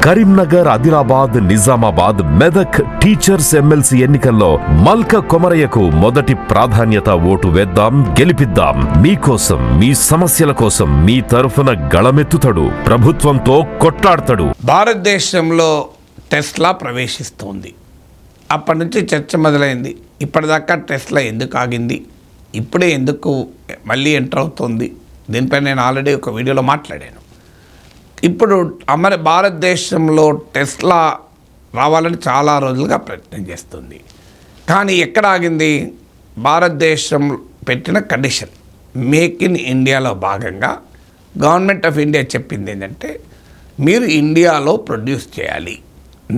Karimnagar, Adilabad, Nizamabad, Medak teachers MLC ఎన్నికల్లో మల్క కొమరయ్యకు మొదటి ప్రాధాన్యత. ఓటు వేద్దాం, గెలిపిద్దాం. మీకోసం, మీ సమస్యల కోసం మీ తరఫున గళమెత్తుతాడు, ప్రభుత్వంతో కొట్లాడతాడు. భారతదేశంలో టెస్లా ప్రవేశిస్తోంది. అప్పటి నుంచి చర్చ మొదలైంది. ఇప్పటిదాకా టెస్లా ఎందుకు ఆగింది, ఇప్పుడే ఎందుకు మళ్ళీ ఎంటర్ అవుతుంది, దీనిపై నేను ఆల్రెడీ ఒక వీడియోలో మాట్లాడాను. ఇప్పుడు భారతదేశంలో టెస్లా రావాలని చాలా రోజులుగా ప్రయత్నం చేస్తుంది. కానీ ఎక్కడ ఆగింది? భారతదేశం పెట్టిన కండిషన్ మేక్ ఇన్ ఇండియాలో భాగంగా గవర్నమెంట్ ఆఫ్ ఇండియా చెప్పింది ఏంటంటే, మీరు ఇండియాలో ప్రొడ్యూస్ చేయాలి.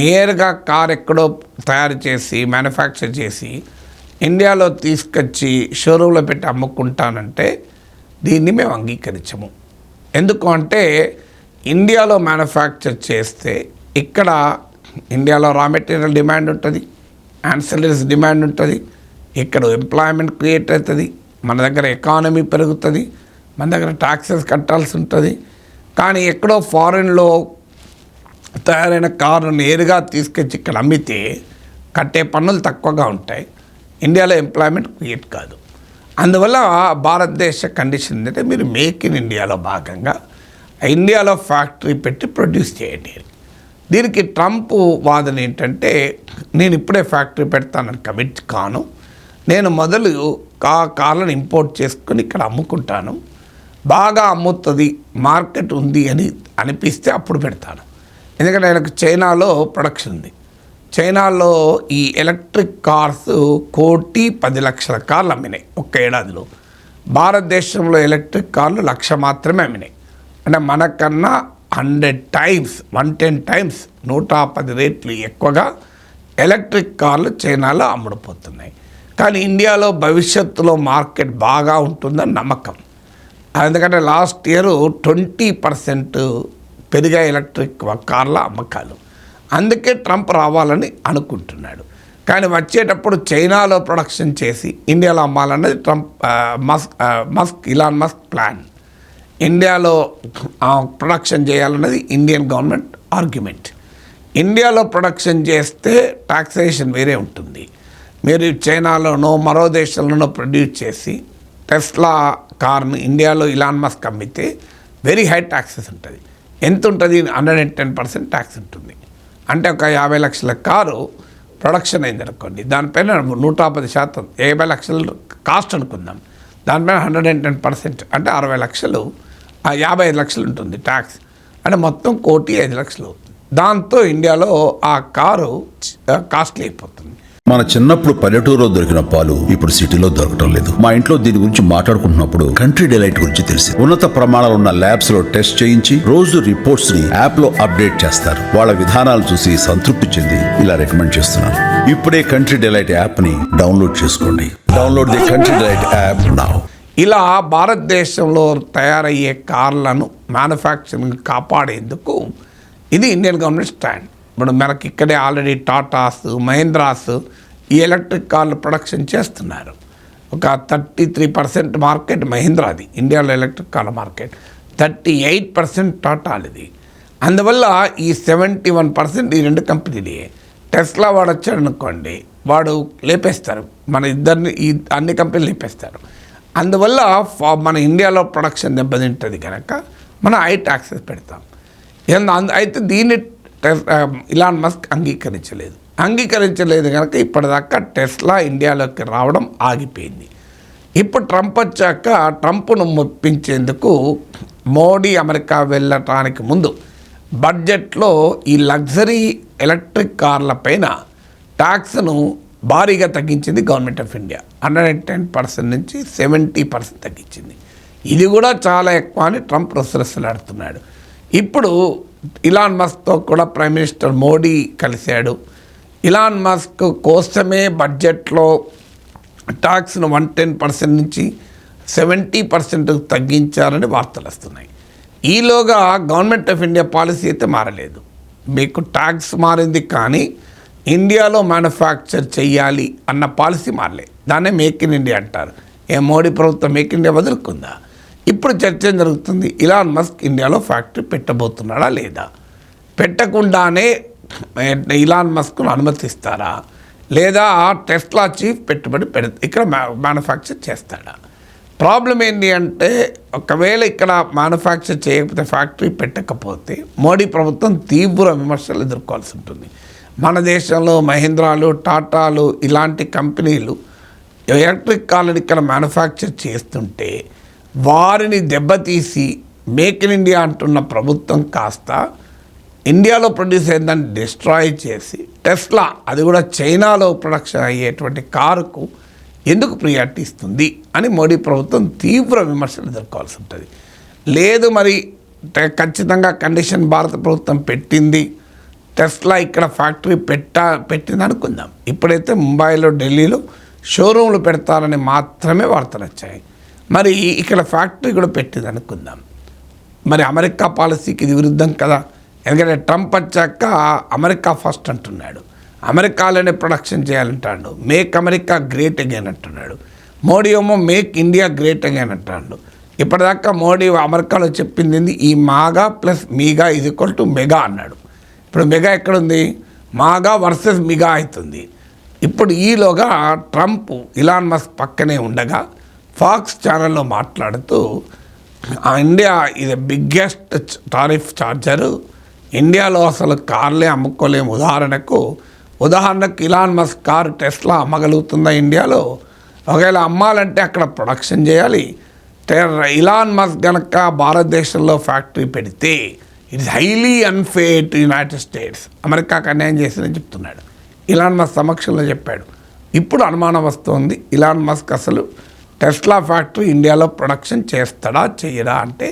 నేరుగా కార్ ఎక్కడో తయారు చేసి మ్యానుఫ్యాక్చర్ చేసి ఇండియాలో తీసుకొచ్చి షోరూంలో పెట్టి అమ్ముకుంటానంటే దీన్ని మేము అంగీకరించము. ఎందుకు అంటే, ఇండియాలో మ్యానుఫ్యాక్చర్ చేస్తే ఇక్కడ ఇండియాలో రా మెటీరియల్ డిమాండ్ ఉంటుంది, యాన్సిలరీస్ డిమాండ్ ఉంటుంది, ఇక్కడ ఎంప్లాయ్మెంట్ క్రియేట్ అవుతుంది, మన దగ్గర ఎకానమీ పెరుగుతుంది, మన దగ్గర ట్యాక్సెస్ కట్టాల్సి ఉంటుంది. కానీ ఎక్కడో ఫారిన్లో తయారైన కారు నేరుగా తీసుకొచ్చి ఇక్కడ అమ్మితే కట్టే పన్నులు తక్కువగా ఉంటాయి, ఇండియాలో ఎంప్లాయ్మెంట్ క్రియేట్ కాదు. అందువల్ల భారతదేశ కండిషన్ ఏంటంటే, మీరు మేక్ ఇన్ ఇండియాలో భాగంగా ఇండియాలో ఫ్యాక్టరీ పెట్టి ప్రొడ్యూస్ చేయండి. దీనికి ట్రంప్ వాదన ఏంటంటే, నేను ఇప్పుడే ఫ్యాక్టరీ పెడతానని కమిట్ కాను, నేను మొదలు కార్లను ఇంపోర్ట్ చేసుకొని ఇక్కడ అమ్ముకుంటాను, బాగా అమ్ముతుంది, మార్కెట్ ఉంది అని అనిపిస్తే అప్పుడు పెడతాను. ఎందుకంటే ఆయనకు చైనాలో ప్రొడక్షన్ ఉంది. చైనాలో ఈ ఎలక్ట్రిక్ కార్స్ 1,10,00,000 కార్లు అమ్మినాయి ఒక్క ఏడాదిలో. భారతదేశంలో ఎలక్ట్రిక్ కార్లు 1,00,000 మాత్రమే అమ్మినాయి. అంటే మనకన్నా 100 టైమ్స్ 110 టైమ్స్ 110 రెట్లు ఎక్కువగా ఎలక్ట్రిక్ కార్లు చైనాలో అమ్ముడుపోతున్నాయి. కానీ ఇండియాలో భవిష్యత్తులో మార్కెట్ బాగా ఉంటుందని నమ్మకం. ఎందుకంటే లాస్ట్ ఇయర్ 20% పెరిగా ఎలక్ట్రిక్ కార్ల అమ్మకాలు. అందుకే ట్రంప్ రావాలని అనుకుంటున్నాడు. కానీ వచ్చేటప్పుడు చైనాలో ప్రొడక్షన్ చేసి ఇండియాలో అమ్మాలన్నది ఇలాన్ మస్క్ ప్లాన్. ఇండియాలో ప్రొడక్షన్ చేయాలన్నది ఇండియన్ గవర్నమెంట్ ఆర్గ్యుమెంట్. ఇండియాలో ప్రొడక్షన్ చేస్తే టాక్సేషన్ వేరే ఉంటుంది. మీరు చైనాలోనో మరో దేశంలోనో ప్రొడ్యూస్ చేసి టెస్లా కార్ను ఇండియాలో ఇలాన్ మస్క్ అమ్మితే వెరీ హై ట్యాక్సెస్ ఉంటుంది. ఎంత ఉంటుంది? 110% ట్యాక్స్ ఉంటుంది. అంటే ఒక 50 లక్షల కారు ప్రొడక్షన్ అయింది అనుకోండి, దానిపైన 110%, 50 లక్షలు కాస్ట్ అనుకుందాం, దానిపైన 110% అంటే 60 లక్షలు, 55 లక్షలు ఉంటుంది ట్యాక్స్. అంటే మొత్తం 1,05,00,000. దాంతో ఇండియాలో ఆ కారు కాస్ట్లీ అయిపోతుంది. మన చిన్నప్పుడు పల్లెటూరులో దొరికిన పాలు ఇప్పుడు సిటీలో దొరకటం లేదు. మా ఇంట్లో దీని గురించి మాట్లాడుకుంటున్నప్పుడు కంట్రీ డిలైట్ గురించి తెలిసి, ఉన్నత ప్రమాణాలు ఉన్న ల్యాబ్స్ లో టెస్ట్ చేయించి రోజు రిపోర్ట్స్ ని యాప్ లో అప్డేట్ చేస్తారు. వాళ్ళ విధానాలు చూసి సంతృప్తి చెంది ఇలా రికమెండ్ చేస్తున్నాను. ఇప్పుడే కంట్రీ డిలైట్ యాప్ ని డౌన్లోడ్ చేసుకోండి. Download the country delight app now. ఇలా భారతదేశంలో తయారయ్యే కార్లను మ్యానుఫ్యాక్చరింగ్ కాపాడేందుకు ఇది ఇండియన్ గవర్నమెంట్ స్టాండ్. ఇప్పుడు మనకి ఇక్కడే ఆల్రెడీ టాటాస్, మహీంద్రాస్ ఈ ఎలక్ట్రిక్ కార్లు ప్రొడక్షన్ చేస్తున్నారు. ఒక 33% మార్కెట్ మహీంద్రాది, ఇండియాలో ఎలక్ట్రిక్ కార్ల మార్కెట్ 38% టాటాలది. అందువల్ల ఈ 71% ఈ రెండు కంపెనీలే. టెస్లా వాడు వచ్చాడు అనుకోండి, వాడు లేపేస్తారు, మన ఇద్దరిని ఈ అన్ని కంపెనీలు లేపేస్తారు. అందువల్ల మన ఇండియాలో ప్రొడక్షన్ దెబ్బతింటుంది కనుక మనం హై ట్యాక్సెస్ పెడతాం. అయితే దీన్ని ఇలాన్ మస్క్ అంగీకరించలేదు కనుక ఇప్పటిదాకా టెస్లా ఇండియాలోకి రావడం ఆగిపోయింది. ఇప్పుడు ట్రంప్ వచ్చాక ట్రంప్ను మెప్పించేందుకు మోడీ అమెరికా వెళ్ళటానికి ముందు బడ్జెట్లో ఈ లగ్జరీ ఎలక్ట్రిక్ కార్ల పైన ట్యాక్స్ను భారీగా తగ్గించింది గవర్నమెంట్ ఆఫ్ ఇండియా. 110% నుంచి 70% తగ్గించింది. ఇది కూడా చాలా ఎక్కువ అని ట్రంప్ రుసరుసలాడుతున్నాడు. ఇప్పుడు ఇలాన్ మస్క్తో కూడా ప్రైమ్ మినిస్టర్ మోడీ కలిశాడు. ఇలాన్ మస్క్ కోసమే బడ్జెట్లో ట్యాక్స్ను 110% నుంచి 70% తగ్గించారని వార్తలు వస్తున్నాయి. ఈలోగా గవర్నమెంట్ ఆఫ్ ఇండియా పాలసీ అయితే మారలేదు. మీకు ట్యాక్స్ మారింది కానీ ఇండియాలో మ్యానుఫ్యాక్చర్ చేయాలి అన్న పాలసీ మారలేదు. దాన్నే మేక్ ఇన్ ఇండియా అంటారు. మోడీ ప్రభుత్వం మేక్ ఇన్ ఇండియా వదులుకుందా? ఇప్పుడు చర్చ జరుగుతుంది, ఇలాన్ మస్క్ ఇండియాలో ఫ్యాక్టరీ పెట్టబోతున్నాడా లేదా. పెట్టకుండానే ఇలాన్ మస్క్ను అనుమతిస్తారా, లేదా టెస్లా చీఫ్ పెట్టుబడి ఇక్కడ మ్యానుఫ్యాక్చర్ చేస్తాడా? ప్రాబ్లం ఏంటి అంటే ఒకవేళ ఇక్కడ మ్యానుఫ్యాక్చర్ చేయకపోతే, ఫ్యాక్టరీ పెట్టకపోతే మోడీ ప్రభుత్వం తీవ్ర విమర్శలు ఎదుర్కోవాల్సి ఉంటుంది. మన దేశంలో మహీంద్రాలు, టాటాలు ఇలాంటి కంపెనీలు ఎలక్ట్రిక్ కార్లను ఇక్కడ మ్యానుఫ్యాక్చర్ చేస్తుంటే వారిని దెబ్బతీసి మేక్ ఇన్ ఇండియా అంటున్న ప్రభుత్వం కాస్త ఇండియాలో ప్రొడ్యూస్ అయ్యేదాన్ని డిస్ట్రాయ్ చేసి టెస్లా, అది కూడా చైనాలో ప్రొడక్షన్ అయ్యేటువంటి కారుకు ఎందుకు ప్రియారిటీ ఇస్తుంది అని మోడీ ప్రభుత్వం తీవ్ర విమర్శలు ఎదుర్కోవాల్సి ఉంటుంది. లేదు మరి ఖచ్చితంగా కండిషన్ భారత ప్రభుత్వం పెట్టింది, టెస్లా ఇక్కడ ఫ్యాక్టరీ పెట్టింది అనుకుందాం. ఇప్పుడైతే ముంబైలో, ఢిల్లీలో షోరూమ్లు పెడతారని మాత్రమే వార్తలు వచ్చాయి. మరి ఇక్కడ ఫ్యాక్టరీ కూడా పెట్టింది అనుకుందాం. మరి అమెరికా పాలసీకి ఇది విరుద్ధం కదా. ఎందుకంటే ట్రంప్ వచ్చాక అమెరికా ఫస్ట్ అంటున్నాడు, అమెరికాలోనే ప్రొడక్షన్ చేయాలంటాడు, మేక్ అమెరికా గ్రేట్ అగైన్ అంటున్నాడు. మోడీ ఏమో మేక్ ఇండియా గ్రేట్ అగైన్ అంటాడు. ఇప్పటిదాకా మోడీ అమెరికాలో చెప్పింది ఈ MAGA plus MIGA is equal to MEGA అన్నాడు. ఇప్పుడు మెగా ఎక్కడుంది? మాగా వర్సెస్ మిగా అవుతుంది. ఇప్పుడు ఈలోగా ట్రంప్ ఇలాన్ మస్క్ పక్కనే ఉండగా ఫాక్స్ ఛానల్లో మాట్లాడుతూ ఇండియా ఇది బిగ్గెస్ట్ టారిఫ్ ఛార్జరు, ఇండియాలో అసలు కార్లే అమ్ముకోలేము. ఉదాహరణకు ఇలాన్ మస్క్ కారు టెస్లా అమ్మగలుగుతుందా ఇండియాలో? ఒకవేళ అమ్మాలంటే అక్కడ ప్రొడక్షన్ చేయాలి. ఇలాన్ మస్క్ కనుక భారతదేశంలో ఫ్యాక్టరీ పెడితే it's highly unfair to United states, అమెరికాకు అన్యాయం చేసిందని చెప్తున్నాడు. ఇలాన్ మస్క్ సమక్షంలో చెప్పాడు. ఇప్పుడు అనుమానం వస్తుంది, ఇలాన్ మస్క్ అసలు టెస్లా ఫ్యాక్టరీ ఇండియాలో ప్రొడక్షన్ చేస్తాడా చెయ్యడా అంటే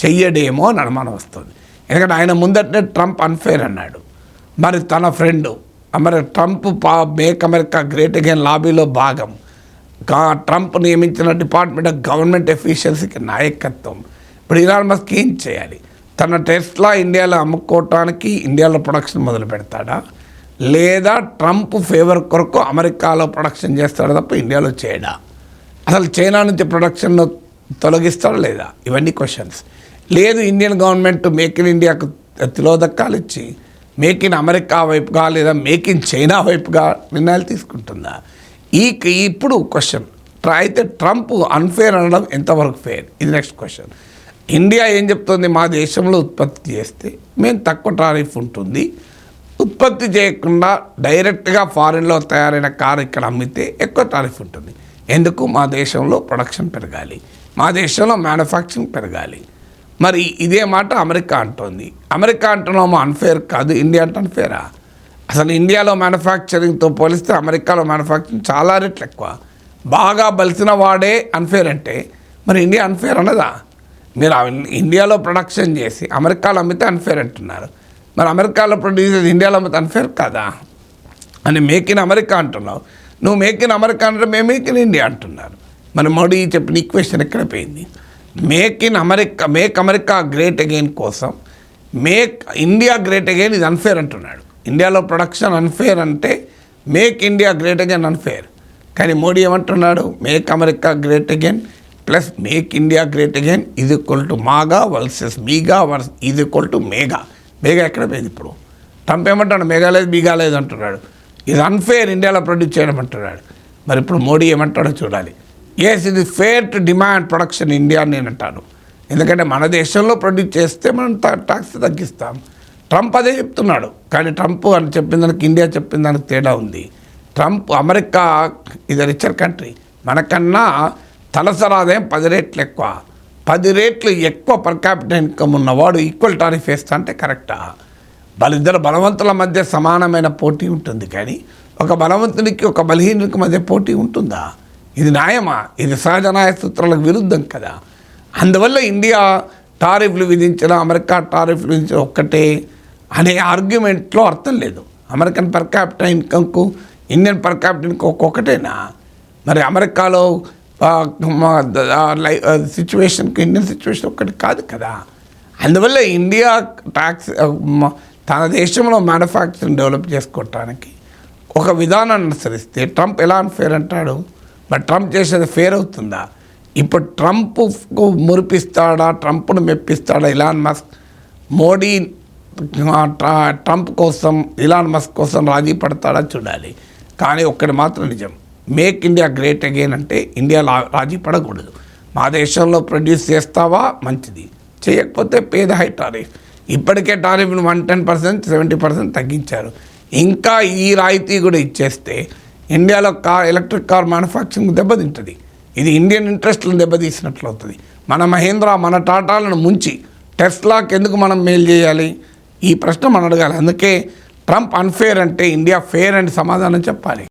చెయ్యడేమో అని అనుమానం వస్తుంది. ఎందుకంటే ఆయన ముందటనే ట్రంప్ అన్ఫేర్ అన్నాడు. మరి తన friend Trump make America great again లాబీలో భాగం, ట్రంప్ నియమించిన డిపార్ట్మెంట్ ఆఫ్ గవర్నమెంట్ ఎఫిషియన్సీకి నాయకత్వం. ఇప్పుడు ఇలాన్ మస్క్ ఏం చేయాలి? తన టెస్లా ఇండియాలో అమ్ముకోవటానికి ఇండియాలో ప్రొడక్షన్ మొదలు పెడతాడా, లేదా ట్రంప్ ఫేవర్ కొరకు అమెరికాలో ప్రొడక్షన్ చేస్తాడా తప్ప ఇండియాలో చేయడా? అసలు చైనా నుంచి ప్రొడక్షన్ తొలగిస్తాడా లేదా? ఇవన్నీ క్వశ్చన్స్. లేదు ఇండియన్ గవర్నమెంట్ మేక్ ఇన్ ఇండియాకు తిలోదక్కాలు ఇచ్చి మేక్ ఇన్ అమెరికా వైపుగా లేదా మేక్ ఇన్ చైనా వైపుగా నిర్ణయాలు తీసుకుంటుందా? ఇప్పుడు క్వశ్చన్. అయితే ట్రంప్ అన్ఫేర్ అనడం ఎంతవరకు ఫేర్? ఇది నెక్స్ట్ క్వశ్చన్. ఇండియా ఏం చెప్తుంది? మా దేశంలో ఉత్పత్తి చేస్తే మేము తక్కువ టారిఫ్ ఉంటుంది, ఉత్పత్తి చేయకుండా డైరెక్ట్గా ఫారిన్లో తయారైన కారు ఇక్కడ అమ్మితే ఎక్కువ టారిఫ్ ఉంటుంది. ఎందుకు? మా దేశంలో ప్రొడక్షన్ పెరగాలి, మా దేశంలో మ్యానుఫ్యాక్చరింగ్ పెరగాలి. మరి ఇదే మాట అమెరికా అంటోంది. అమెరికా అంటున్నామో అన్ఫేర్ కాదు, ఇండియా అంటే అన్ఫేరా? అసలు ఇండియాలో మ్యానుఫ్యాక్చరింగ్తో పోలిస్తే అమెరికాలో మ్యానుఫ్యాక్చరింగ్ చాలా రెట్లు ఎక్కువ. బాగా బలిసిన వాడే అన్ఫేర్ అంటే మరి ఇండియా అన్ఫేర్ అన్నదా? మీరు ఇండియాలో ప్రొడక్షన్ చేసి అమెరికాలో అమ్మితే అన్ఫేర్ అంటున్నారు. మరి అమెరికాలో ప్రొడ్యూస్ చేసి ఇండియాలో అమ్మితే అన్ఫేర్ కాదా? అని మేక్ ఇన్ అమెరికా అంటున్నావు. నువ్వు మేక్ ఇన్ అమెరికా అంటే మేము మేక్ ఇన్ ఇండియా అంటున్నారు. మరి మోడీ చెప్పిన ఈక్వేషన్ ఎక్కడ పోయింది? మేక్ అమెరికా గ్రేట్ అగైన్ కోసం మేక్ ఇండియా గ్రేట్ అగైన్ ఇది అన్ఫేర్ అంటున్నాడు. ఇండియాలో ప్రొడక్షన్ అన్ఫేర్ అంటే make India great again unfair. కానీ మోడీ ఏమంటున్నాడు? Make America great again plus make India great again is equal to MAGA versus MIGA is equal to MEGA. MEGA ఎక్కడ పోయింది? ఇప్పుడు Trump ఏమంటాడు? మెగా లేదు, మీగా లేదు అంటున్నాడు. ఇది అన్ఫేర్ ఇండియాలో ప్రొడ్యూస్ చేయడం అంటున్నాడు. మరి ఇప్పుడు మోడీ ఏమంటాడో చూడాలి. ఎస్, ఇది fair to demand production India అని నేను అంటాను. ఎందుకంటే మన దేశంలో ప్రొడ్యూస్ చేస్తే మనం ట్యాక్స్ తగ్గిస్తాం. ట్రంప్ అదే చెప్తున్నాడు. కానీ ట్రంప్ అని చెప్పిన దానికి ఇండియా చెప్పిన దానికి తేడా ఉంది. అమెరికా ఇది రిచర్ కంట్రీ, మనకన్నా తలసరి ఆదాయం 10 రెట్లు ఎక్కువ. 10 రెట్లు ఎక్కువ పర్ క్యాపిటల్ ఇన్కమ్ ఉన్నవాడు ఈక్వల్ టారిఫ్ వేస్తా అంటే కరెక్టా? వాళ్ళిద్దరు బలవంతుల మధ్య సమానమైన పోటీ ఉంటుంది, కానీ ఒక బలవంతునికి ఒక బలహీనునికి మధ్య పోటీ ఉంటుందా? ఇది న్యాయమా? ఇది సహజ న్యాయ సూత్రాలకు విరుద్ధం కదా. అందువల్ల ఇండియా టారిఫ్లు విధించిన, అమెరికా టారిఫ్లు విధించిన ఒక్కటే అనే ఆర్గ్యుమెంట్లో అర్థం లేదు. అమెరికన్ పర్ క్యాపిటల్ ఇన్కమ్కు ఇండియన్ పర్ క్యాపిటల్ ఇన్కమ్ ఒక్కొక్కటేనా? మరి అమెరికాలో సిచ్యువేషన్కి ఇండియన్ సిచ్యువేషన్ ఒక్కటి కాదు కదా. అందువల్ల ఇండియా ట్యాక్స్ తన దేశంలో మ్యానుఫ్యాక్చరింగ్ డెవలప్ చేసుకోవటానికి ఒక విధానాన్ని అనుసరిస్తే ట్రంప్ ఎలా అన్ఫేర్ అంటాడు? మరి ట్రంప్ చేసేది ఫేర్ అవుతుందా? ఇప్పుడు ట్రంప్కు మురిపిస్తాడా, ట్రంప్ను మెప్పిస్తాడా ఇలాన్ మస్క్? మోడీ ట్రంప్ కోసం ఇలాన్ మస్క్ కోసం రాజీ పడతాడా చూడాలి. కానీ ఒక్కటి మాత్రం నిజం, మేక్ ఇండియా గ్రేట్ అగైన్ అంటే ఇండియా రాజీ పడకూడదు. మా దేశంలో ప్రొడ్యూస్ చేస్తావా మంచిది, చేయకపోతే పేద హై టారిఫ్. ఇప్పటికే టారిఫ్ను 110%, 70% తగ్గించారు. ఇంకా ఈ రాయితీ కూడా ఇచ్చేస్తే ఇండియాలో ఎలక్ట్రిక్ కార్ మ్యానుఫ్యాక్చరింగ్ దెబ్బతింటుంది. ఇది ఇండియన్ ఇంట్రెస్ట్లను దెబ్బతీసినట్లు అవుతుంది. మన మహేంద్ర, మన టాటాలను ముంచి టెస్లాకి ఎందుకు మనం మేలు చేయాలి? ఈ ప్రశ్న మనం అడగాలి. అందుకే ట్రంప్ అన్ఫేర్ అంటే ఇండియా ఫేర్ అని సమాధానం చెప్పాలి.